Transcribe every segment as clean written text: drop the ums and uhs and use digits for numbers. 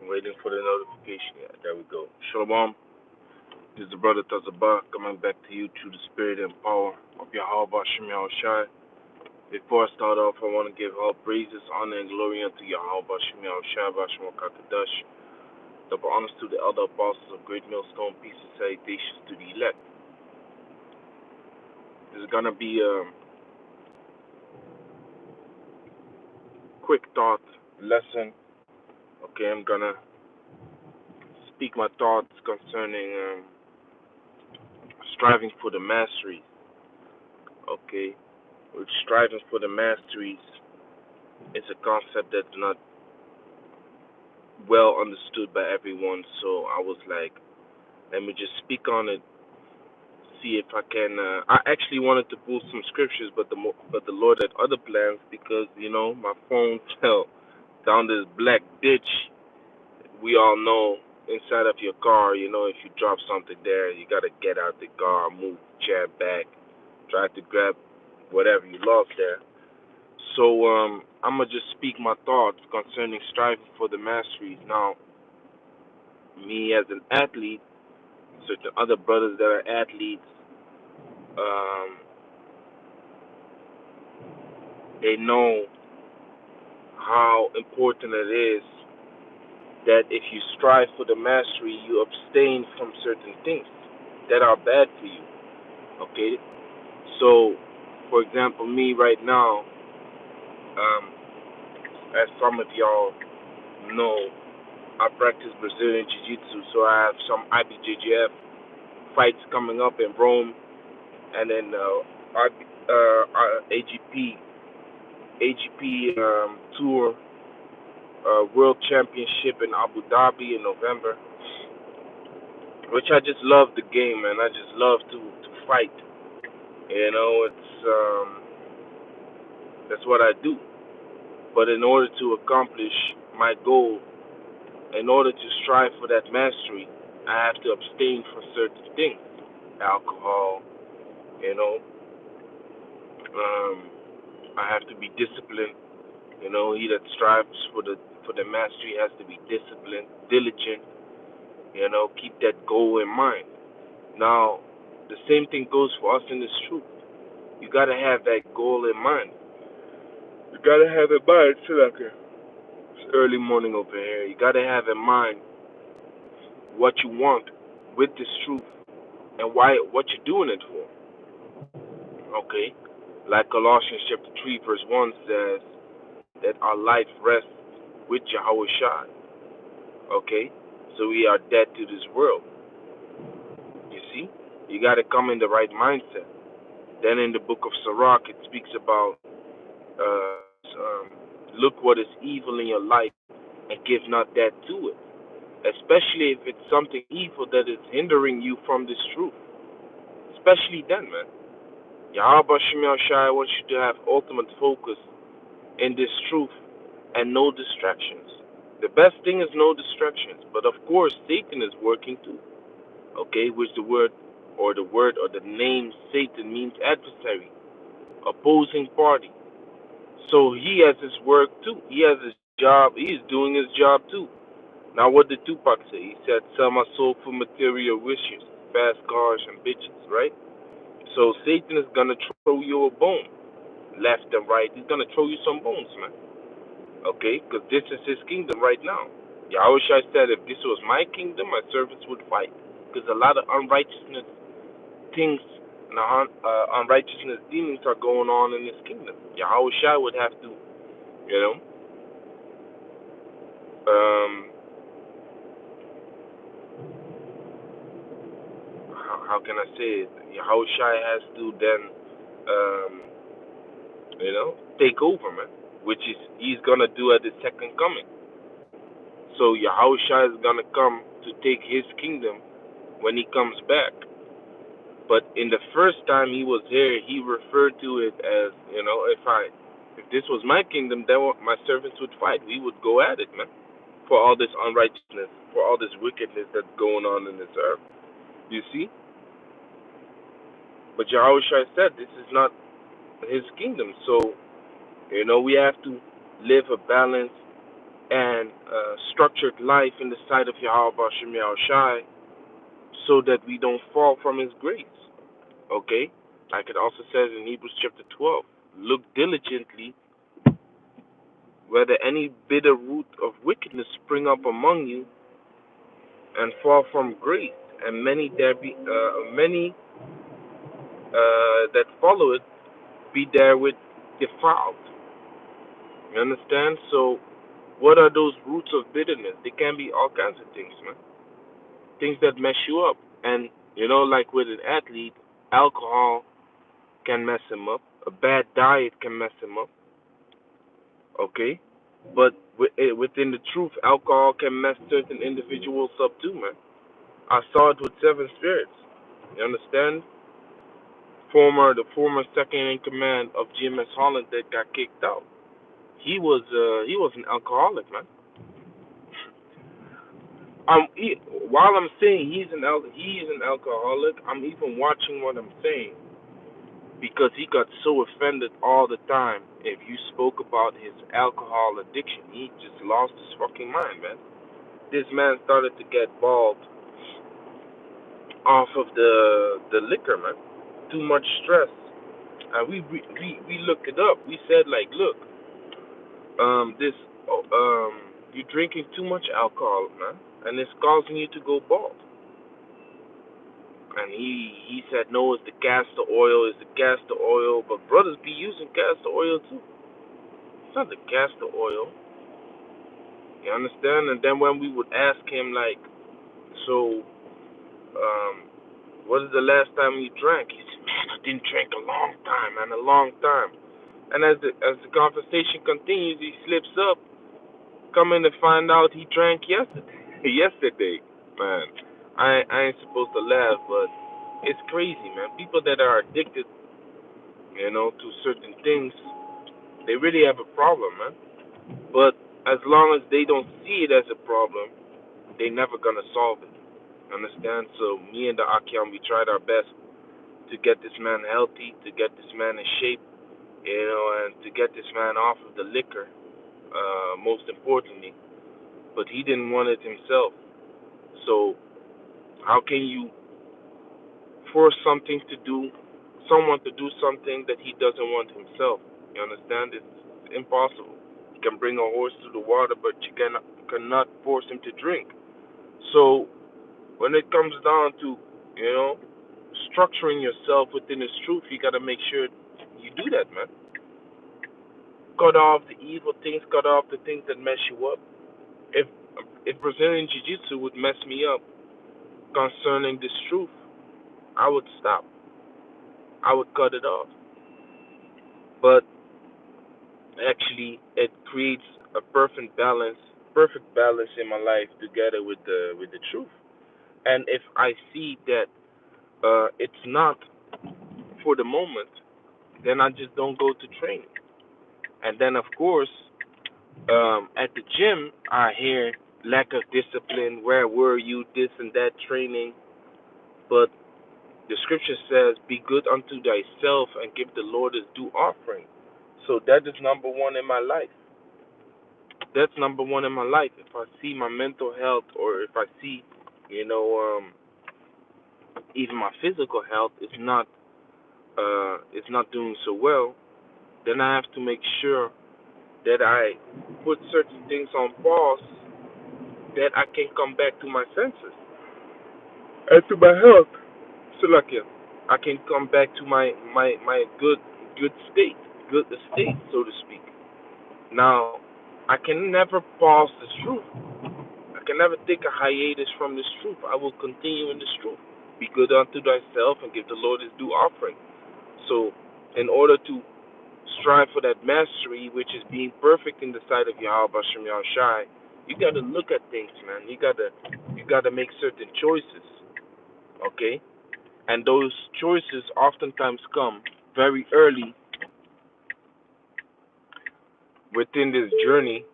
I'm waiting for the notification. Yeah, there we go. Shalom. This is the brother Tazaba coming back to you through the spirit and power of Yahweh Shem Shai. Before I start off, I want to give all praises, honor, and glory unto Yahweh Shem Shai, Bashmo Kakadash. Double honors to the elder apostles of Great Millstone, peace and salutations to the elect. This is going to be a quick thought lesson. Okay, I'm going to speak my thoughts concerning striving for the mastery. Okay, which striving for the masteries is a concept that's not well understood by everyone. So I was like, let me just speak on it, see if I can. I actually wanted to pull some scriptures, but the Lord had other plans because my phone fell down this black ditch. We all know inside of your car, if you drop something there, you gotta get out the car, move the chair back, try to grab whatever you lost there. So I'm gonna just speak my thoughts concerning striving for the masteries. Now, me as an athlete, certain other brothers that are athletes, um, they know how important it is that if you strive for the mastery, you abstain from certain things that are bad for you. Okay, so for example, me right now, as some of y'all know, I practice Brazilian Jiu Jitsu, so I have some IBJJF fights coming up in Rome, and then AGP Tour World Championship in Abu Dhabi in November, which I just love the game, man. I just love to fight. That's what I do. But in order to accomplish my goal, in order to strive for that mastery, I have to abstain from certain things, alcohol. You know, um, I have to be disciplined. He that strives for the mastery has to be disciplined, diligent. Keep that goal in mind. Now, the same thing goes for us in this truth. You gotta have that goal in mind. You gotta have in mind, it's early morning over here. You gotta have in mind what you want with this truth and why, what you're doing it for. Okay, like Colossians chapter 3 verse 1 says that our life rests with Yahweh Shai. Okay, so we are dead to this world. You see, you gotta come in the right mindset. Then in the book of Sirach, it speaks about look what is evil in your life and give not that to it. Especially if it's something evil that is hindering you from this truth. Especially then, man. Yahweh Shemel Shai wants you to have ultimate focus in this truth and no distractions. The best thing is no distractions. But of course, Satan is working too. Okay, which the word or the name Satan means adversary, opposing party. So he has his work too. He has his job. He is doing his job too. Now, what did Tupac say? He said, "Sell my soul for material wishes, fast cars and bitches." Right? So Satan is gonna throw you a bone, left and right. He's gonna throw you some bones, man. Okay? Because this is his kingdom right now. Yahushua said, "If this was my kingdom, my servants would fight." Because a lot of unrighteousness things and unrighteousness demons are going on in this kingdom. Yahushua would have to, you know, um, how can I say it? Yahushua has to then, um, take over, man, which is he's gonna do at the second coming. So Yahushua is gonna come to take his kingdom when he comes back. But in the first time he was here, he referred to it as, if this was my kingdom, then my servants would fight. We would go at it, man, for all this unrighteousness, for all this wickedness that's going on in this earth. You see? But Yahushua said this is not his kingdom. So, we have to live a balanced, and structured life in the sight of Yahweh Bashem Shai, so that we don't fall from his grace. Okay? Like it also says in Hebrews chapter 12, look diligently whether any bitter root of wickedness spring up among you, and fall from grace, and many that follow it be therewith defiled. You understand? So, what are those roots of bitterness? They can be all kinds of things, man. Things that mess you up. And, like with an athlete, alcohol can mess him up. A bad diet can mess him up. Okay? But within the truth, alcohol can mess certain individuals up too, man. I saw it with seven spirits. You understand? The former second in command of GMS Holland that got kicked out. He was an alcoholic, man. While I'm saying he's an alcoholic, I'm even watching what I'm saying because he got so offended all the time. If you spoke about his alcohol addiction, he just lost his fucking mind, man. This man started to get bald off of the liquor, man. Too much stress, and we looked it up. We said like, look, this you're drinking too much alcohol, man, and it's causing you to go bald. And he said, no, it's the castor oil, it's the castor oil. But brothers be using castor oil too. It's not the castor oil. You understand? And then when we would ask him, like, so, um, what is the last time you drank? He said, man, I didn't drink a long time, man, a long time. And as the conversation continues, he slips up, coming to find out he drank yesterday. Yesterday, man. I ain't supposed to laugh, but it's crazy, man. People that are addicted, to certain things, they really have a problem, man. But as long as they don't see it as a problem, they never gonna solve it. Understand? So me and the Akiam, we tried our best to get this man healthy, to get this man in shape, and to get this man off of the liquor, most importantly. But he didn't want it himself. So how can you force someone to do something that he doesn't want himself? You understand? It's impossible. You can bring a horse to the water, but you cannot force him to drink. So when it comes down to, you know, structuring yourself within His truth, you gotta make sure you do that, man. Cut off the evil things, cut off the things that mess you up. If if Brazilian Jiu Jitsu would mess me up concerning this truth, I would stop. I would cut it off. But actually, it creates a perfect balance in my life together with the truth. And if I see that it's not for the moment, then I just don't go to training. And then, of course, at the gym, I hear lack of discipline. Where were you? This and that training. But the scripture says, "Be good unto thyself and give the Lord his due offering." So that is number one in my life. That's number one in my life. If I see my mental health, or if I see, you know, even my physical health is not doing so well, then I have to make sure that I put certain things on pause, that I can come back to my senses and to my health. So like, yeah, I can come back to my good state, good estate, so to speak. Now, I can never pause this truth. I can never take a hiatus from this truth. I will continue in this truth. Be good unto thyself and give the Lord his due offering. So, in order to strive for that mastery, which is being perfect in the sight of Yahweh Bashem Shai, you got to look at things, man. You got to make certain choices, okay? And those choices oftentimes come very early within this journey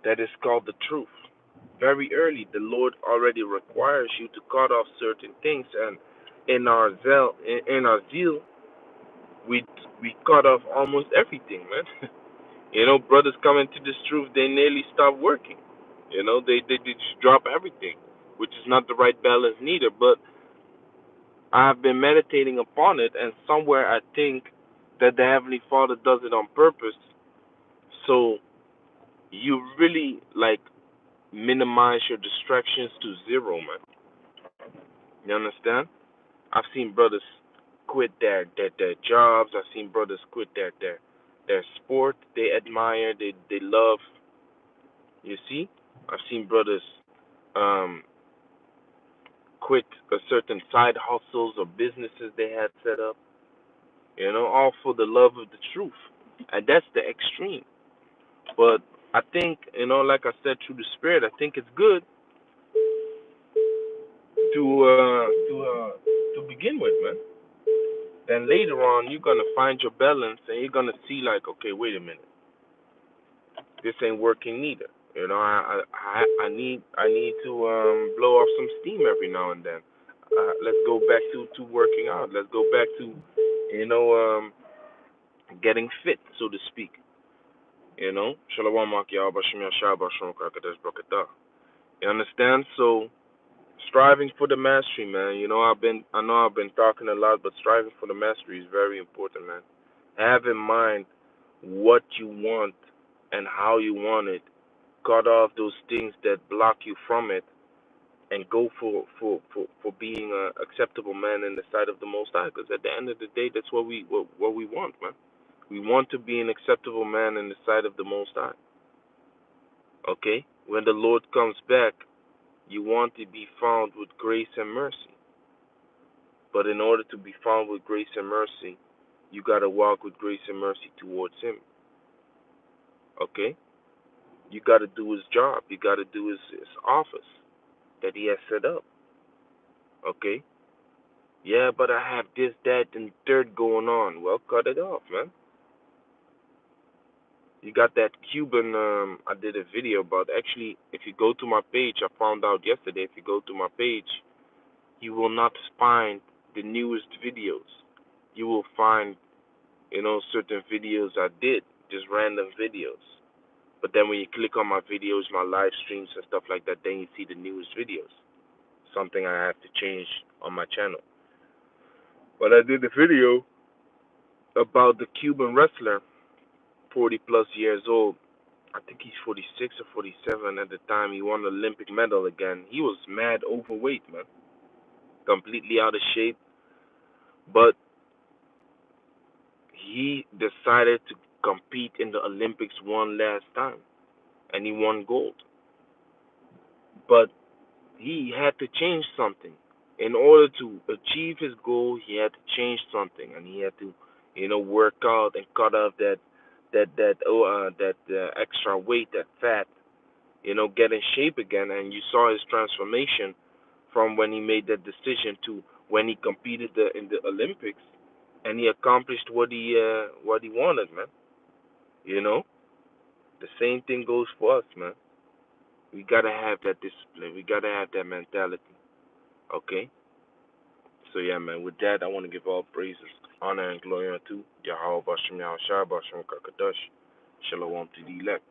that is called the truth. Very early, the Lord already requires you to cut off certain things, and in our zeal, we cut off almost everything, man. Brothers coming to this truth, they nearly stop working. They just drop everything, which is not the right balance neither. But I've been meditating upon it, and somewhere I think that the Heavenly Father does it on purpose. So you really like minimize your distractions to zero, man. You understand? I've seen brothers quit their jobs. I've seen brothers quit their sport they admire, they love. You see, I've seen brothers um, quit a certain side hustles or businesses they had set up. All for the love of the truth, and that's the extreme. But I think, like I said, through the spirit, I think it's good to begin with, man. Then later on, you're gonna find your balance, and you're gonna see like, okay, wait a minute, this ain't working neither. I need to blow off some steam every now and then. Let's go back to working out. Let's go back to you know um getting fit, so to speak. Shalom Makia Bashim Yashab Bashim Krakadesh Brakata. You understand? So striving for the mastery, man. I know I've been talking a lot, but striving for the mastery is very important, man. Have in mind what you want and how you want it. Cut off those things that block you from it, and go for being a acceptable man in the sight of the Most High. Because at the end of the day, that's what we want, man. We want to be an acceptable man in the sight of the Most High. Okay, when the Lord comes back, you want to be found with grace and mercy. But in order to be found with grace and mercy, you got to walk with grace and mercy towards Him. Okay, you got to do His job. You got to do his office that He has set up. Okay. Yeah, but I have this, that, and third going on. Well, cut it off, man. You got that Cuban. I did a video about. Actually, if you go to my page, I found out yesterday. If you go to my page, you will not find the newest videos. You will find, certain videos I did, just random videos. But then when you click on my videos, my live streams and stuff like that, then you see the newest videos. Something I have to change on my channel. But I did a video about the Cuban wrestler, 40 plus years old. I think he's 46 or 47 at the time. He won the Olympic medal again. He was mad overweight, man. Completely out of shape. But he decided to compete in the Olympics one last time. And he won gold. But he had to change something. In order to achieve his goal, he had to change something. And he had to, work out and cut off that extra weight, that fat, get in shape again. And you saw his transformation from when he made that decision to when he competed in the Olympics, and he accomplished what he wanted, man. You know, the same thing goes for us, man. We gotta have that discipline. We gotta have that mentality. Okay. So yeah, man. With that, I want to give all praises, honor, and glory unto Yahweh Bashem Yahushua Bashem Kakadash. Shalom to the elect.